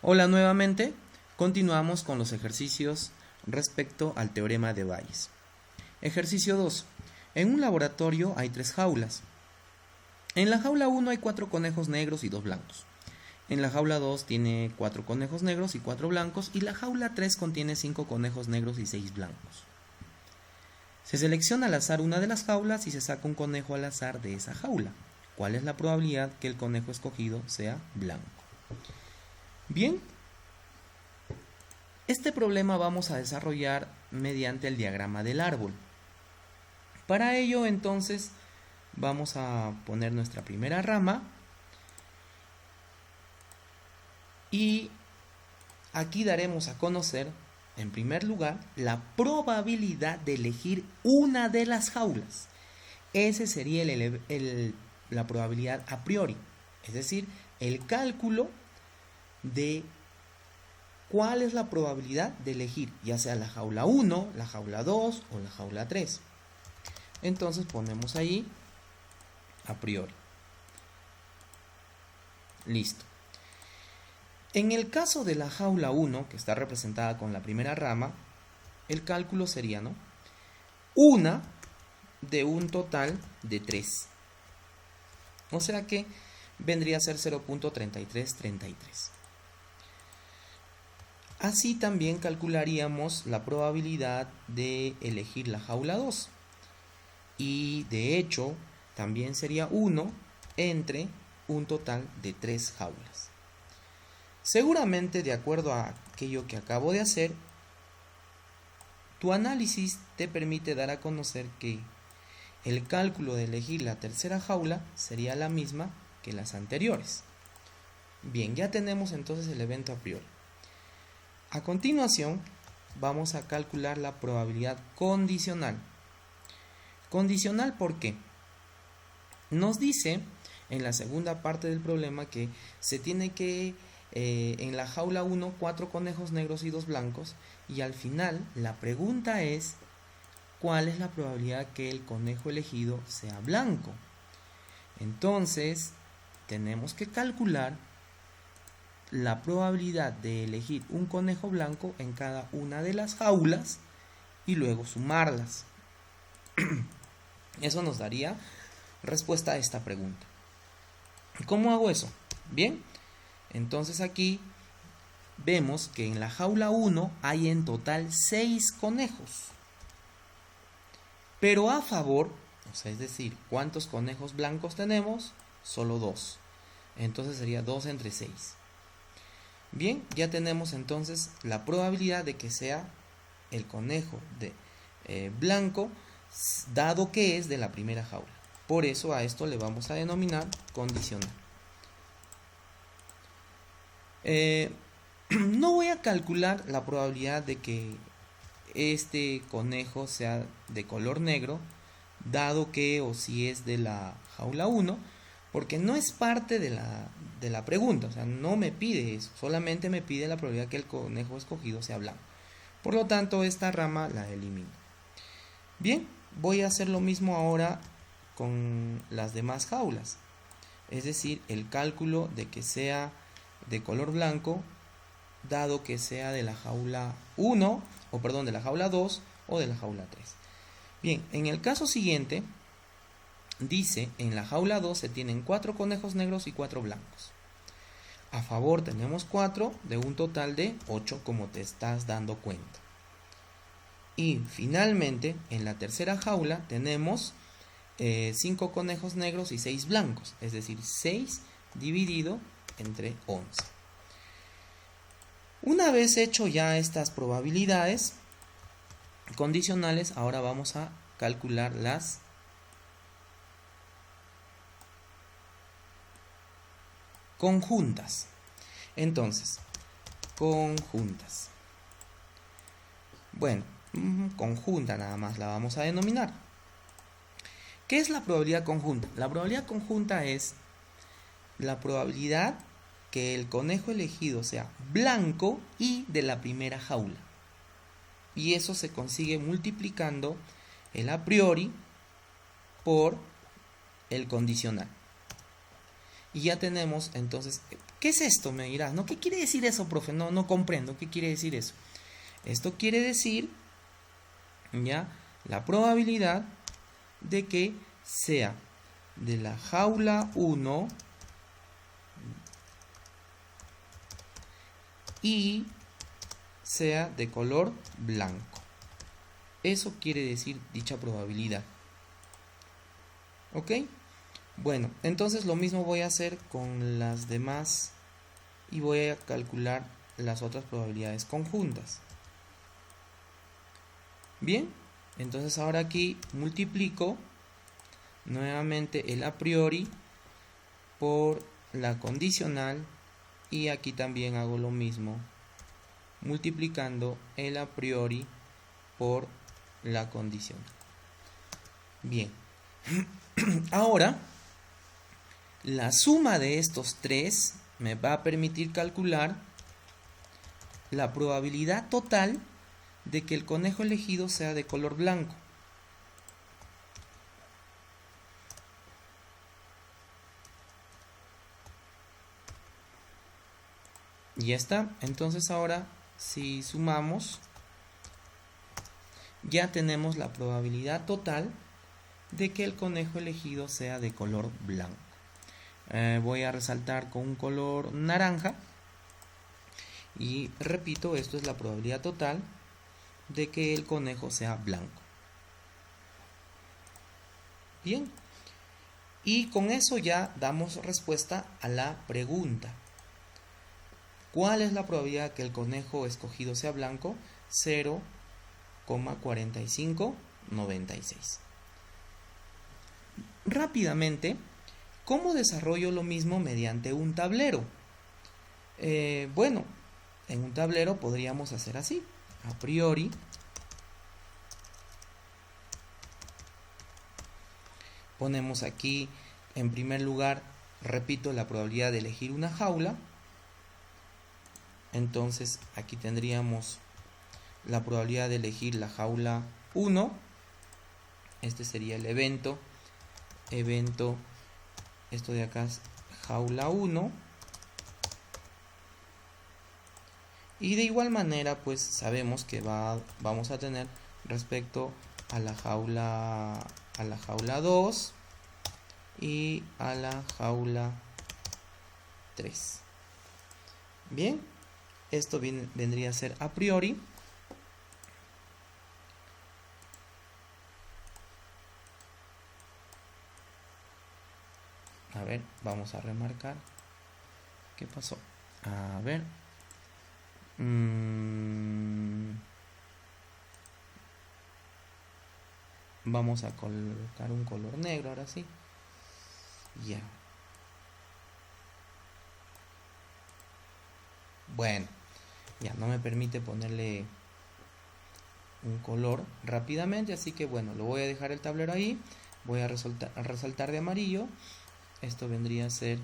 Hola nuevamente, continuamos con los ejercicios respecto al teorema de Bayes. Ejercicio 2. En un laboratorio hay 3 jaulas. En la jaula 1 hay 4 conejos negros y 2 blancos. En la jaula 2 tiene 4 conejos negros y 4 blancos y la jaula 3 contiene 5 conejos negros y 6 blancos. Se selecciona al azar una de las jaulas y se saca un conejo al azar de esa jaula. ¿Cuál es la probabilidad que el conejo escogido sea blanco? Bien, este problema vamos a desarrollar mediante el diagrama del árbol. Para ello, entonces, vamos a poner nuestra primera rama y aquí daremos a conocer, en primer lugar, la probabilidad de elegir una de las jaulas. Ese sería la probabilidad a priori, es decir, el cálculo de cuál es la probabilidad de elegir, ya sea la jaula 1, la jaula 2 o la jaula 3. Entonces ponemos ahí a priori. Listo. En el caso de la jaula 1, que está representada con la primera rama, el cálculo sería, ¿no?, una de un total de 3. O sea que vendría a ser 0.3333. Así también calcularíamos la probabilidad de elegir la jaula 2. Y de hecho, también sería 1 entre un total de 3 jaulas. Seguramente, de acuerdo a aquello que acabo de hacer, tu análisis te permite dar a conocer que el cálculo de elegir la tercera jaula sería la misma que las anteriores. Bien, ya tenemos entonces el evento a priori. A continuación, vamos a calcular la probabilidad condicional. Condicional, ¿por qué? Nos dice en la segunda parte del problema que se tiene que, en la jaula 1, 4 conejos negros y 2 blancos, y al final la pregunta es, ¿cuál es la probabilidad que el conejo elegido sea blanco? Entonces, tenemos que calcular la probabilidad de elegir un conejo blanco en cada una de las jaulas y luego sumarlas. Eso nos daría respuesta a esta pregunta. ¿Cómo hago eso? Bien, entonces aquí vemos que en la jaula 1 hay en total 6 conejos. Pero a favor, o sea, es decir, ¿cuántos conejos blancos tenemos? Solo 2. Entonces sería 2 entre 6. Bien, ya tenemos entonces la probabilidad de que sea el conejo blanco, dado que es de la primera jaula. Por eso a esto le vamos a denominar condicional. No voy a calcular la probabilidad de que este conejo sea de color negro, dado que o si es de la jaula 1, porque no es parte de la pregunta, o sea, no me pide eso, solamente me pide la probabilidad que el conejo escogido sea blanco. Por lo tanto, esta rama la elimino. Bien, voy a hacer lo mismo ahora con las demás jaulas, es decir, el cálculo de que sea de color blanco, dado que sea de la jaula 1, o perdón, de la jaula 2 o de la jaula 3. Bien, en el caso siguiente, dice, en la jaula 2 se tienen 4 conejos negros y 4 blancos. A favor tenemos 4 de un total de 8, como te estás dando cuenta. Y finalmente, en la tercera jaula tenemos 5 conejos negros y 6 blancos, es decir, 6 dividido entre 11. Una vez hecho ya estas probabilidades condicionales, ahora vamos a calcular las conjuntas. Entonces, conjuntas. Bueno, conjunta nada más la vamos a denominar. ¿Qué es la probabilidad conjunta? La probabilidad conjunta es la probabilidad que el conejo elegido sea blanco y de la primera jaula. Y eso se consigue multiplicando el a priori por el condicional. Y ya tenemos entonces, ¿qué es esto? Me dirás, ¿no? ¿Qué quiere decir eso, profe? No comprendo, ¿qué quiere decir eso? Esto quiere decir, ya, la probabilidad de que sea de la jaula 1 y sea de color blanco. Eso quiere decir dicha probabilidad. ¿Ok? Bueno, entonces lo mismo voy a hacer con las demás y voy a calcular las otras probabilidades conjuntas. Bien, entonces ahora aquí multiplico nuevamente el a priori por la condicional y aquí también hago lo mismo multiplicando el a priori por la condicional. Bien, ahora la suma de estos tres me va a permitir calcular la probabilidad total de que el conejo elegido sea de color blanco. Y ya está. Entonces ahora si sumamos ya tenemos la probabilidad total de que el conejo elegido sea de color blanco. Voy a resaltar con un color naranja y repito, esto es la probabilidad total de que el conejo sea blanco. Bien, y con eso ya damos respuesta a la pregunta. ¿Cuál es la probabilidad que el conejo escogido sea blanco? 0,4596. Rápidamente, ¿cómo desarrollo lo mismo mediante un tablero? Bueno, en un tablero podríamos hacer así. A priori, ponemos aquí en primer lugar, repito, la probabilidad de elegir una jaula. Entonces aquí tendríamos la probabilidad de elegir la jaula 1. Este sería el evento. Esto de acá es jaula 1. Y de igual manera pues sabemos que vamos a tener respecto a la jaula 2 y a la jaula 3. Bien, esto vendría a ser a priori. A ver, vamos a remarcar. ¿Qué pasó? A ver. Vamos a colocar un color negro ahora sí. Ya. Bueno, ya no me permite ponerle un color rápidamente, así que bueno, lo voy a dejar el tablero ahí. Voy a resaltar de amarillo. Esto vendría a ser,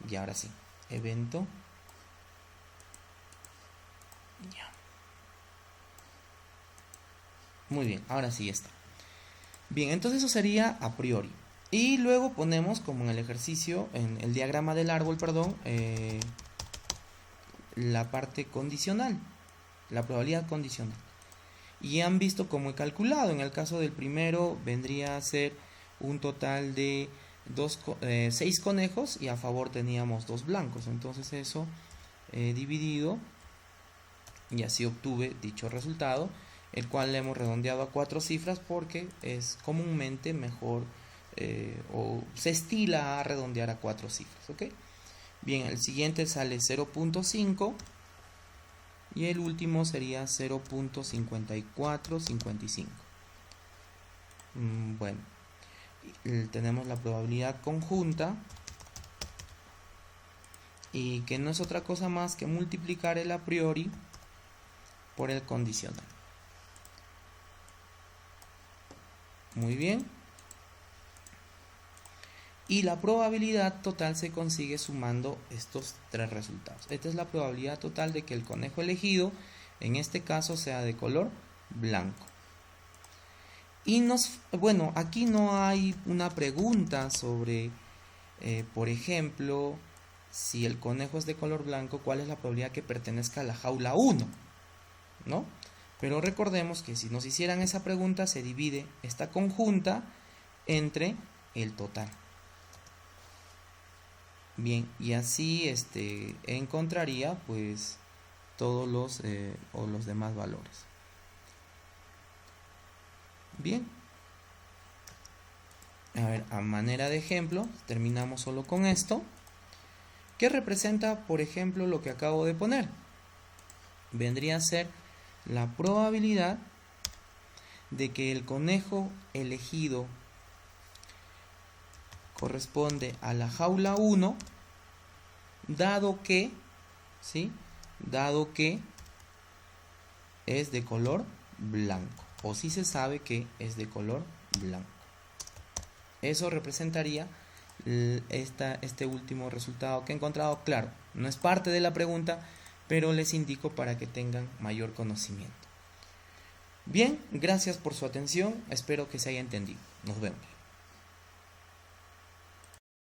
y ahora sí, evento. Ya. Muy bien, ahora sí está. Bien, entonces eso sería a priori. Y luego ponemos como en el ejercicio, en el diagrama del árbol, perdón, la parte condicional, la probabilidad condicional. Y han visto cómo he calculado. En el caso del primero vendría a ser un total de 6 conejos y a favor teníamos 2 blancos. Entonces eso he dividido y así obtuve dicho resultado, el cual le hemos redondeado a 4 cifras porque es comúnmente mejor o se estila a redondear a 4 cifras. ¿Ok? Bien, el siguiente sale 0.5 y el último sería 0.5455. Bueno, tenemos la probabilidad conjunta y que no es otra cosa más que multiplicar el a priori por el condicional. Muy bien. Y la probabilidad total se consigue sumando estos tres resultados. Esta es la probabilidad total de que el conejo elegido, en este caso, sea de color blanco. Y bueno, aquí no hay una pregunta sobre por ejemplo, si el conejo es de color blanco, ¿cuál es la probabilidad que pertenezca a la jaula 1? ¿No? Pero recordemos que si nos hicieran esa pregunta, se divide esta conjunta entre el total. Bien, y así encontraría pues todos los demás valores. Bien. A ver, a manera de ejemplo, terminamos solo con esto. ¿Qué representa, por ejemplo, lo que acabo de poner? Vendría a ser la probabilidad de que el conejo elegido corresponde a la jaula 1, dado que es de color blanco, o si se sabe que es de color blanco. Eso representaría este último resultado que he encontrado. Claro, no es parte de la pregunta, pero les indico para que tengan mayor conocimiento. Bien, gracias por su atención, espero que se haya entendido. Nos vemos.